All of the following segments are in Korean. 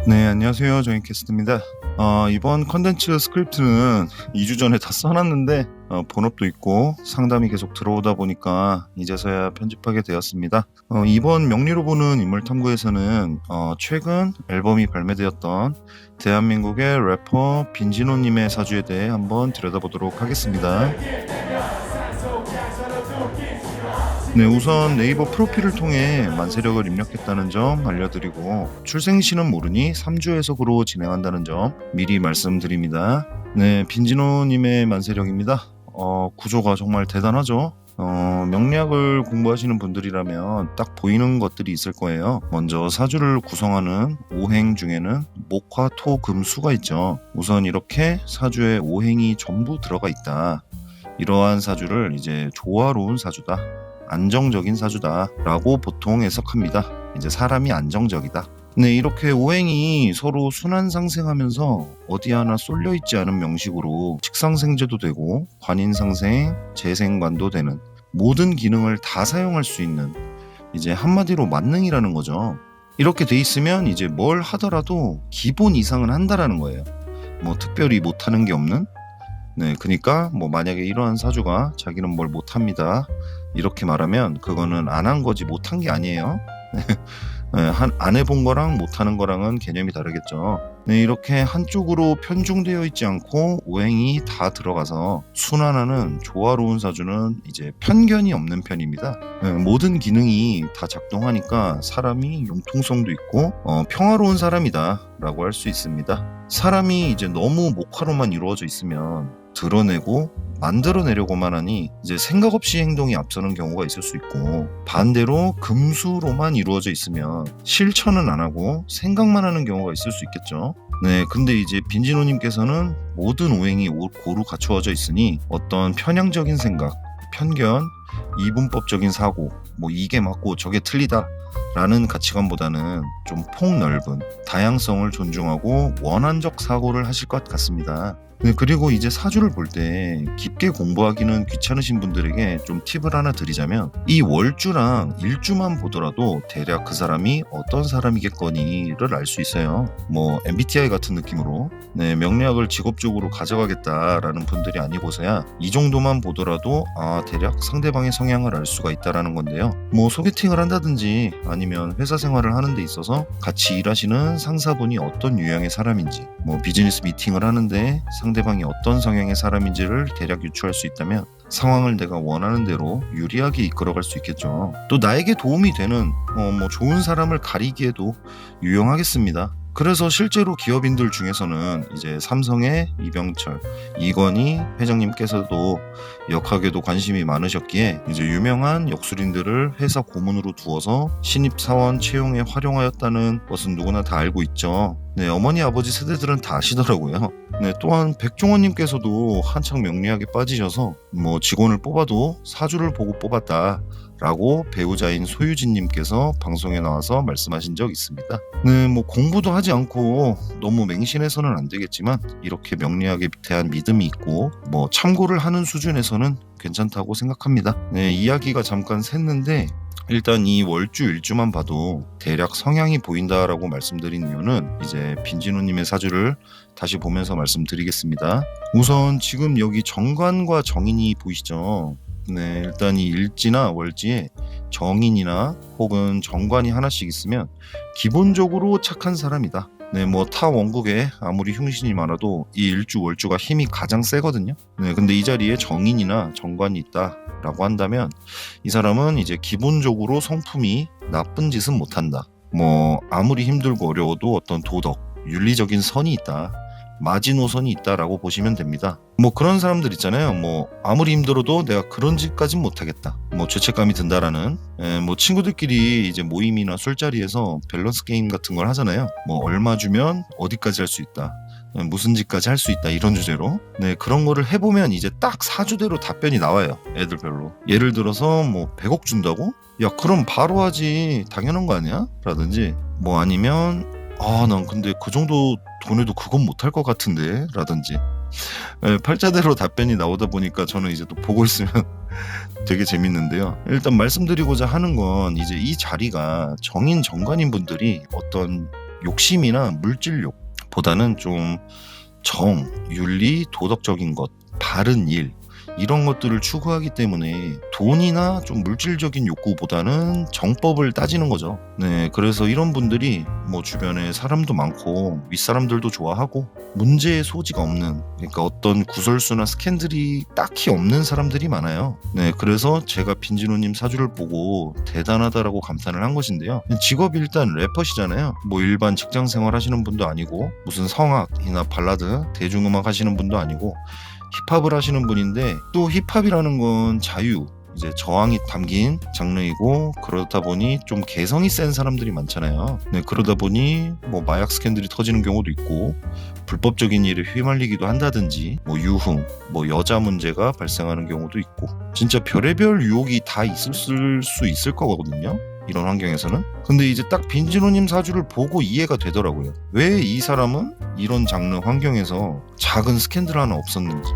네, 안녕하세요. 조인캐스트입니다. 이번 컨텐츠 스크립트는 2주 전에 다 써놨는데 본업도 있고 상담이 계속 들어오다 보니까 이제서야 편집하게 되었습니다. 이번 명리로 보는 인물탐구에서는 최근 앨범이 발매되었던 대한민국의 래퍼 빈지노님의 사주에 대해 한번 들여다보도록 하겠습니다. 네, 우선 네이버 프로필을 통해 만세력을 입력했다는 점 알려드리고 출생시는 모르니 3주 해석으로 진행한다는 점 미리 말씀드립니다. 네, 빈진호님의 만세력입니다. 구조가 정말 대단하죠. 명리학을 공부하시는 분들이라면 딱 보이는 것들이 있을 거예요. 먼저 사주를 구성하는 오행 중에는 목화 토 금 수가 있죠. 우선 이렇게 사주에 오행이 전부 들어가 있다. 이러한 사주를 이제 조화로운 사주다, 안정적인 사주다라고 보통 해석합니다. 이제 사람이 안정적이다. 네, 이렇게 오행이 서로 순환상생하면서 어디 하나 쏠려있지 않은 명식으로 식상생재도 되고 관인상생, 재생관도 되는 모든 기능을 다 사용할 수 있는 이제 한마디로 만능이라는 거죠. 이렇게 돼 있으면 이제 뭘 하더라도 기본 이상은 한다라는 거예요. 뭐 특별히 못하는 게 없는. 네, 그러니까 뭐 만약에 이러한 사주가 자기는 뭘 못합니다 이렇게 말하면 그거는 안 한 거지 못한 게 아니에요. 네, 안 해본 거랑 못하는 거랑은 개념이 다르겠죠. 네, 이렇게 한쪽으로 편중되어 있지 않고 오행이 다 들어가서 순환하는 조화로운 사주는 이제 편견이 없는 편입니다. 네, 모든 기능이 다 작동하니까 사람이 융통성도 있고 평화로운 사람이다 라고 할 수 있습니다. 사람이 이제 너무 목화로만 이루어져 있으면 드러내고 만들어내려고만 하니 이제 생각 없이 행동이 앞서는 경우가 있을 수 있고, 반대로 금수로만 이루어져 있으면 실천은 안 하고 생각만 하는 경우가 있을 수 있겠죠. 네, 근데 이제 빈진호님께서는 모든 오행이 고루 갖추어져 있으니 어떤 편향적인 생각, 편견, 이분법적인 사고, 뭐 이게 맞고 저게 틀리다 라는 가치관보다는 좀 폭넓은 다양성을 존중하고 원한적 사고를 하실 것 같습니다. 네, 그리고 이제 사주를 볼 때 깊게 공부하기는 귀찮으신 분들에게 좀 팁을 하나 드리자면, 이 월주랑 일주만 보더라도 대략 그 사람이 어떤 사람이겠거니를 알 수 있어요. 뭐 MBTI 같은 느낌으로. 네, 명리학을 직업적으로 가져가겠다라는 분들이 아니고서야 이 정도만 보더라도 대략 상대방의 성향을 알 수가 있다라는 건데요. 뭐 소개팅을 한다든지 아니면 회사 생활을 하는 데 있어서 같이 일하시는 상사분이 어떤 유형의 사람인지, 뭐 비즈니스 미팅을 하는데 상대방이 어떤 성향의 사람인지를 대략 유추할 수 있다면 상황을 내가 원하는 대로 유리하게 이끌어갈 수 있겠죠. 또 나에게 도움이 되는 뭐 좋은 사람을 가리기에도 유용하겠습니다. 그래서 실제로 기업인들 중에서는 이제 삼성의 이병철, 이건희 회장님께서도 역학에도 관심이 많으셨기에 이제 유명한 역술인들을 회사 고문으로 두어서 신입사원 채용에 활용하였다는 것은 누구나 다 알고 있죠. 네, 어머니 아버지 세대들은 다 아시더라고요. 네, 또한 백종원님께서도 한창 명리학에 빠지셔서 뭐 직원을 뽑아도 사주를 보고 뽑았다 라고 배우자인 소유진님께서 방송에 나와서 말씀하신 적 있습니다. 네, 뭐 공부도 하지 않고 너무 맹신해서는 안 되겠지만 이렇게 명리학에 대한 믿음이 있고 뭐 참고를 하는 수준에서는 괜찮다고 생각합니다. 네, 이야기가 잠깐 샜는데 일단 이 월주 일주만 봐도 대략 성향이 보인다라고 말씀드린 이유는 이제 빈진호님의 사주를 다시 보면서 말씀드리겠습니다. 우선 지금 여기 정관과 정인이 보이시죠? 네, 일단 이 일지나 월지에 정인이나 혹은 정관이 하나씩 있으면 기본적으로 착한 사람이다. 네, 뭐 타 원국에 아무리 흉신이 많아도 이 일주 월주가 힘이 가장 세거든요. 네, 근데 이 자리에 정인이나 정관이 있다라고 한다면 이 사람은 이제 기본적으로 성품이 나쁜 짓은 못한다. 뭐 아무리 힘들고 어려워도 어떤 도덕, 윤리적인 선이 있다. 마지노선이 있다라고 보시면 됩니다. 뭐 그런 사람들 있잖아요. 뭐 아무리 힘들어도 내가 그런 짓까진 못하겠다. 뭐 죄책감이 든다라는. 뭐 친구들끼리 이제 모임이나 술자리에서 밸런스 게임 같은 걸 하잖아요. 뭐 얼마 주면 어디까지 할 수 있다. 무슨 짓까지 할 수 있다 이런 주제로. 네, 그런 거를 해보면 이제 딱 사주대로 답변이 나와요. 애들별로. 예를 들어서 뭐 100억 준다고? 야 그럼 바로 하지 당연한 거 아니야? 라든지 뭐 아니면 난 근데 그 정도 돈에도 그건 못할 것 같은데 라든지. 팔자대로 답변이 나오다 보니까 저는 이제 또 보고 있으면 되게 재밌는데요. 일단 말씀드리고자 하는 건 이제 이 자리가 정인 정관인 분들이 어떤 욕심이나 물질욕 보다는 좀 정, 윤리, 도덕적인 것, 바른 일 이런 것들을 추구하기 때문에 돈이나 좀 물질적인 욕구보다는 정법을 따지는 거죠. 네, 그래서 이런 분들이 뭐 주변에 사람도 많고 윗사람들도 좋아하고 문제의 소지가 없는, 그러니까 어떤 구설수나 스캔들이 딱히 없는 사람들이 많아요. 네, 그래서 제가 빈진호님 사주를 보고 대단하다라고 감탄을 한 것인데요. 직업이 일단 래퍼시잖아요. 뭐 일반 직장 생활 하시는 분도 아니고 무슨 성악이나 발라드, 대중음악 하시는 분도 아니고 힙합을 하시는 분인데, 또 힙합이라는 건 자유, 이제 저항이 담긴 장르이고, 그러다 보니 좀 개성이 센 사람들이 많잖아요. 네, 그러다 보니 뭐 마약 스캔들이 터지는 경우도 있고 불법적인 일에 휘말리기도 한다든지, 뭐 유흥, 뭐 여자 문제가 발생하는 경우도 있고, 진짜 별의별 유혹이 다 있을 수 있을 거거든요, 이런 환경에서는. 근데 이제 딱 빈진호님 사주를 보고 이해가 되더라고요. 왜 이 사람은 이런 장르 환경에서 작은 스캔들 하나 없었는지.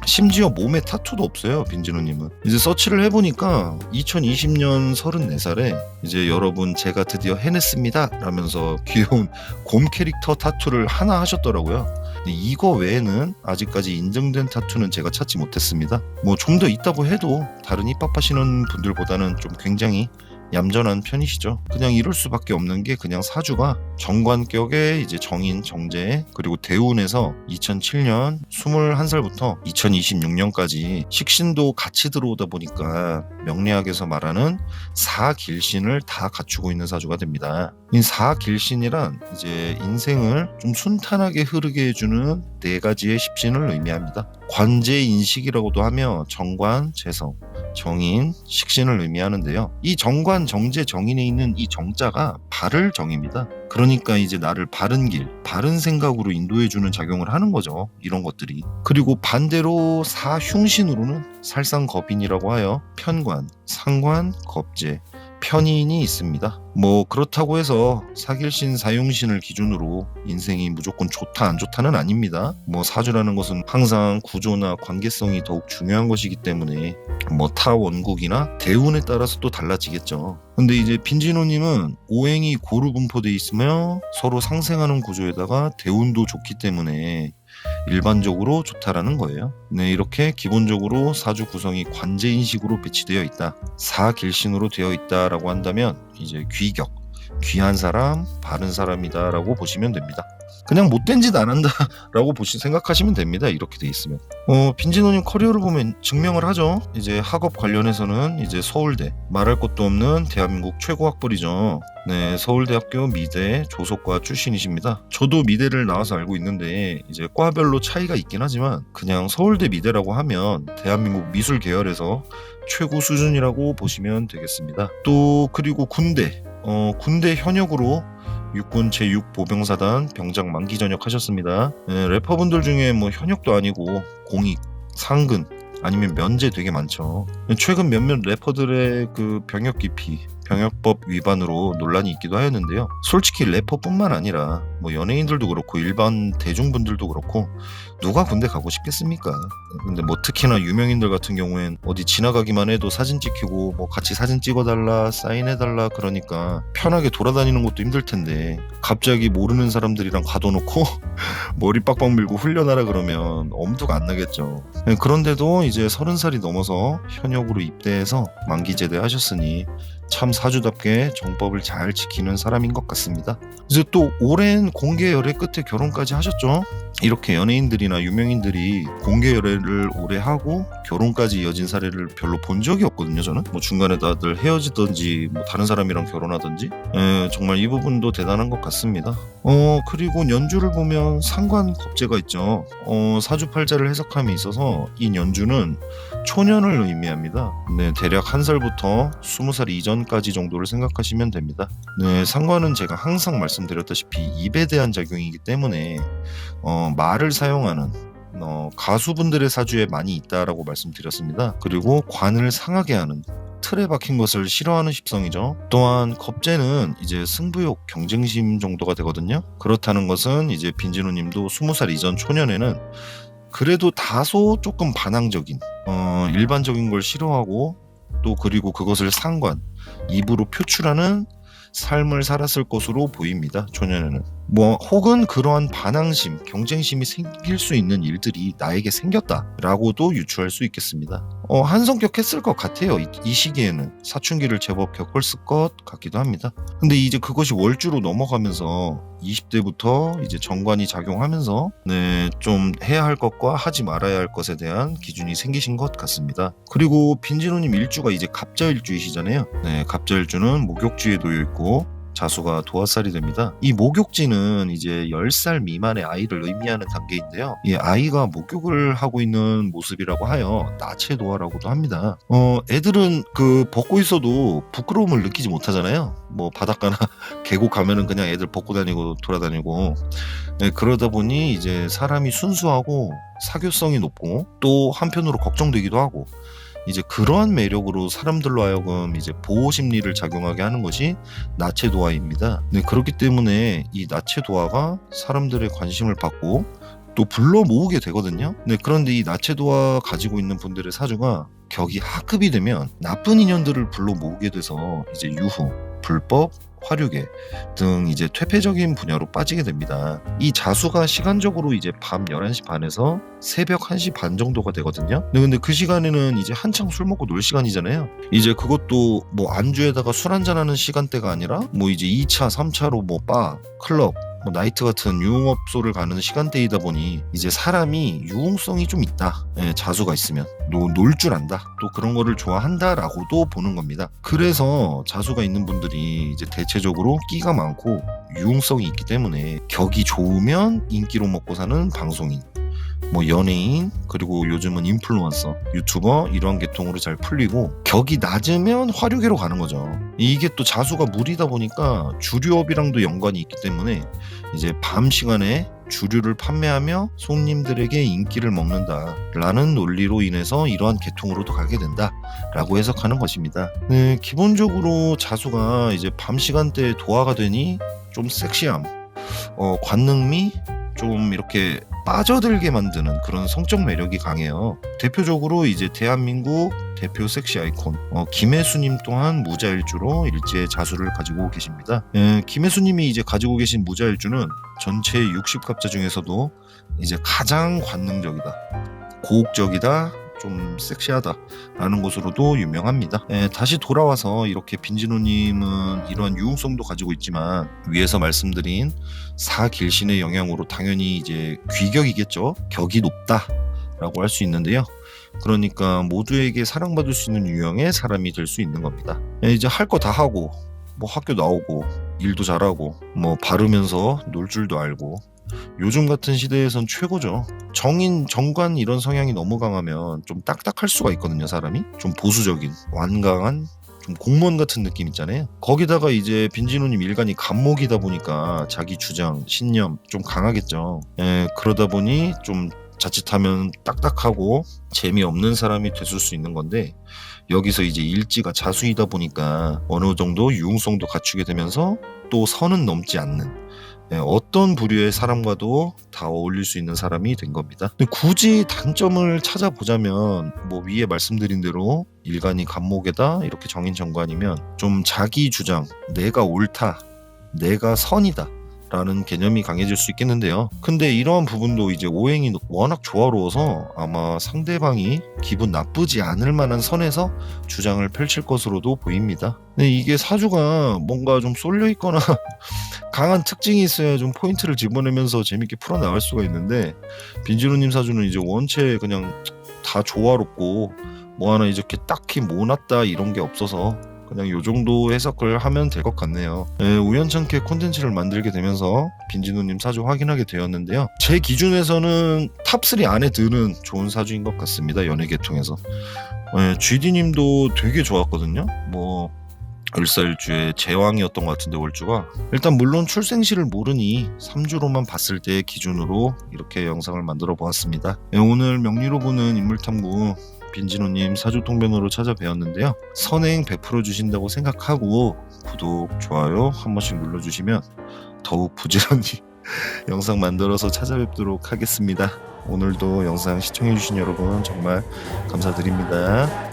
심지어 몸에 타투도 없어요, 빈진호님은. 이제 서치를 해보니까 2020년 34살에 이제 여러분 제가 드디어 해냈습니다 라면서 귀여운 곰 캐릭터 타투를 하나 하셨더라고요. 근데 이거 외에는 아직까지 인정된 타투는 제가 찾지 못했습니다. 뭐 좀 더 있다고 해도 다른 힙합 하시는 분들보다는 좀 굉장히 얌전한 편이시죠. 그냥 이럴 수밖에 없는 게, 그냥 사주가 정관격의 이제 정인, 정제, 그리고 대운에서 2007년 21살부터 2026년까지 식신도 같이 들어오다 보니까 명리학에서 말하는 사길신을 다 갖추고 있는 사주가 됩니다. 이 사길신이란 이제 인생을 좀 순탄하게 흐르게 해주는 4가지의 십신을 의미합니다. 관제인식이라고도 하며 정관, 재성, 정인, 식신을 의미하는데요. 이 정관, 정제, 정인에 있는 이 정자가 바를 정입니다. 그러니까 이제 나를 바른 길, 바른 생각으로 인도해주는 작용을 하는 거죠, 이런 것들이. 그리고 반대로 사흉신으로는 살상겁인이라고 하여 편관, 상관, 겁재, 편인이 있습니다. 뭐 그렇다고 해서 사길신, 사흉신을 기준으로 인생이 무조건 좋다 안 좋다는 아닙니다. 뭐 사주라는 것은 항상 구조나 관계성이 더욱 중요한 것이기 때문에 뭐 타 원국이나 대운에 따라서 또 달라지겠죠. 근데 이제 빈진호님은 오행이 고루 분포되어 있으며 서로 상생하는 구조에다가 대운도 좋기 때문에 일반적으로 좋다라는 거예요. 네, 이렇게 기본적으로 사주 구성이 관제인식으로 배치되어 있다, 사길신으로 되어 있다라고 한다면 이제 귀격, 귀한 사람, 바른 사람이다라고 보시면 됩니다. 그냥 못된 짓 안 한다라고 생각하시면 됩니다. 이렇게 돼 있으면. 빈진호님 커리어를 보면 증명을 하죠. 이제 학업 관련해서는 이제 서울대, 말할 것도 없는 대한민국 최고 학벌이죠. 네, 서울대학교 미대 조속과 출신이십니다. 저도 미대를 나와서 알고 있는데 이제 과별로 차이가 있긴 하지만 그냥 서울대 미대라고 하면 대한민국 미술 계열에서 최고 수준이라고 보시면 되겠습니다. 또 그리고 군대 현역으로 육군 제6보병사단 병장 만기 전역하셨습니다. 네, 래퍼분들 중에 뭐 현역도 아니고 공익, 상근 아니면 면제 되게 많죠. 최근 몇몇 래퍼들의 그 병역 기피, 병역법 위반으로 논란이 있기도 하였는데요. 솔직히 래퍼뿐만 아니라 뭐 연예인들도 그렇고 일반 대중분들도 그렇고 누가 군대 가고 싶겠습니까? 근데 뭐 특히나 유명인들 같은 경우엔 어디 지나가기만 해도 사진 찍히고 뭐 같이 사진 찍어달라, 사인해달라 그러니까 편하게 돌아다니는 것도 힘들 텐데 갑자기 모르는 사람들이랑 가둬놓고 머리 빡빡 밀고 훈련하라 그러면 엄두가 안 나겠죠. 그런데도 이제 30살이 넘어서 현역으로 입대해서 만기 제대하셨으니 참 사주답게 정법을 잘 지키는 사람인 것 같습니다. 이제 또 오랜 공개 열애 끝에 결혼까지 하셨죠. 이렇게 연예인들이나 유명인들이 공개 열애를 오래 하고 결혼까지 이어진 사례를 별로 본 적이 없거든요. 저는 뭐 중간에 다들 헤어지든지 뭐 다른 사람이랑 결혼하든지, 정말 이 부분도 대단한 것 같습니다. 그리고 연주를 보면 상관 겁재가 있죠. 사주팔자를 해석함에 있어서 이 연주는 초년을 의미합니다. 네, 대략 1살부터 20살 이전까지 정도를 생각하시면 됩니다. 네, 상관은 제가 항상 말씀드렸다시피 입에 대한 작용이기 때문에 말을 사용하는 가수분들의 사주에 많이 있다라고 말씀드렸습니다. 그리고 관을 상하게 하는, 틀에 박힌 것을 싫어하는 십성이죠. 또한 겁재는 이제 승부욕, 경쟁심 정도가 되거든요. 그렇다는 것은 이제 빈진호님도 20살 이전 초년에는 그래도 다소 조금 반항적인, 일반적인 걸 싫어하고 또 그리고 그것을 상관, 입으로 표출하는 삶을 살았을 것으로 보입니다. 초년에는. 혹은 그러한 반항심, 경쟁심이 생길 수 있는 일들이 나에게 생겼다라고도 유추할 수 있겠습니다. 한성격했을 것 같아요. 이 시기에는 사춘기를 제법 겪었을 것 같기도 합니다. 근데 이제 그것이 월주로 넘어가면서 20대부터 이제 정관이 작용하면서 좀 해야 할 것과 하지 말아야 할 것에 대한 기준이 생기신 것 같습니다. 그리고 빈진호님 일주가 이제 갑자일주이시잖아요. 갑자일주는 목욕지에 놓여 있고 자수가 도화살이 됩니다. 이 목욕지는 이제 10살 미만의 아이를 의미하는 단계인데요. 이 아이가 목욕을 하고 있는 모습이라고 하여 나체도화라고도 합니다. 애들은 벗고 있어도 부끄러움을 느끼지 못하잖아요. 바닷가나 계곡 가면은 그냥 애들 벗고 다니고 돌아다니고. 그러다 보니 이제 사람이 순수하고 사교성이 높고 또 한편으로 걱정되기도 하고, 이제 그러한 매력으로 사람들로 하여금 이제 보호 심리를 작용하게 하는 것이 나체도화입니다. 그렇기 때문에 이 나체도화가 사람들의 관심을 받고 또 불러 모으게 되거든요. 그런데 이 나체도화 가지고 있는 분들의 사주가 격이 하급이 되면 나쁜 인연들을 불러 모으게 돼서 이제 유후, 불법, 화류계 등 이제 퇴폐적인 분야로 빠지게 됩니다. 이 자수가 시간적으로 이제 밤 11시 반에서 새벽 1시 반 정도가 되거든요. 근데 그 시간에는 이제 한창 술 먹고 놀 시간이잖아요. 이제 그것도 안주에다가 술 한잔하는 시간대가 아니라 이제 2차, 3차로 바, 클럽, 나이트 같은 유흥업소를 가는 시간대이다 보니 이제 사람이 유흥성이 좀 있다. 자수가 있으면 놀 줄 안다. 또 그런 거를 좋아한다라고도 보는 겁니다. 그래서 자수가 있는 분들이 이제 대체적으로 끼가 많고 유흥성이 있기 때문에 격이 좋으면 인기로 먹고 사는 방송인, 연예인, 그리고 요즘은 인플루언서, 유튜버 이런 계통으로 잘 풀리고, 격이 낮으면 화류계로 가는 거죠. 이게 또 자수가 물이다 보니까 주류업이랑도 연관이 있기 때문에 이제 밤 시간에 주류를 판매하며 손님들에게 인기를 먹는다라는 논리로 인해서 이러한 계통으로도 가게 된다라고 해석하는 것입니다. 기본적으로 자수가 이제 밤 시간대에 도화가 되니 좀 섹시함, 관능미, 좀 이렇게 빠져들게 만드는 그런 성적 매력이 강해요. 대표적으로 이제 대한민국 대표 섹시 아이콘 김혜수님 또한 무자일주로 일제의 자수를 가지고 계십니다. 김혜수님이 이제 가지고 계신 무자일주는 전체 60갑자 중에서도 이제 가장 관능적이다, 고혹적이다, 좀 섹시하다라는 것으로도 유명합니다. 다시 돌아와서 이렇게 빈진호님은 이러한 유흥성도 가지고 있지만 위에서 말씀드린 사길신의 영향으로 당연히 이제 귀격이겠죠. 격이 높다라고 할 수 있는데요. 그러니까 모두에게 사랑받을 수 있는 유형의 사람이 될 수 있는 겁니다. 이제 할 거 다 하고 학교 나오고 일도 잘하고 바르면서 놀 줄도 알고, 요즘 같은 시대에선 최고죠. 정인, 정관 이런 성향이 너무 강하면 좀 딱딱할 수가 있거든요. 사람이 좀 보수적인, 완강한, 좀 공무원 같은 느낌 있잖아요. 거기다가 이제 빈진호님 일간이 간목이다 보니까 자기 주장, 신념 좀 강하겠죠. 그러다 보니 좀 자칫하면 딱딱하고 재미없는 사람이 됐을 수 있는 건데, 여기서 이제 일지가 자수이다 보니까 어느 정도 유흥성도 갖추게 되면서 또 선은 넘지 않는, 어떤 부류의 사람과도 다 어울릴 수 있는 사람이 된 겁니다. 근데 굳이 단점을 찾아보자면 위에 말씀드린 대로 일간이 간목에다 이렇게 정인정관이면 좀 자기 주장, 내가 옳다, 내가 선이다 라는 개념이 강해질 수 있겠는데요. 근데 이러한 부분도 이제 오행이 워낙 조화로워서 아마 상대방이 기분 나쁘지 않을 만한 선에서 주장을 펼칠 것으로도 보입니다. 근데 이게 사주가 뭔가 좀 쏠려 있거나 강한 특징이 있어야 좀 포인트를 집어내면서 재밌게 풀어나갈 수가 있는데, 빈진호님 사주는 이제 원체 그냥 다 조화롭고 하나 이렇게 딱히 모났다 이런 게 없어서 그냥 요 정도 해석을 하면 될 것 같네요. 우연찮게 콘텐츠를 만들게 되면서 빈진호님 사주 확인하게 되었는데요. 제 기준에서는 탑3 안에 드는 좋은 사주인 것 같습니다. 연애 계통에서. GD님도 되게 좋았거든요. 을사일주의 제왕이었던 것 같은데 월주가, 일단 물론 출생시를 모르니 3주로만 봤을 때 기준으로 이렇게 영상을 만들어 보았습니다. 오늘 명리로 보는 인물탐구 빈진호님 사주통변으로 찾아뵈었는데요. 선행 베풀어 주신다고 생각하고 구독, 좋아요 한 번씩 눌러주시면 더욱 부지런히 영상 만들어서 찾아뵙도록 하겠습니다. 오늘도 영상 시청해주신 여러분 정말 감사드립니다.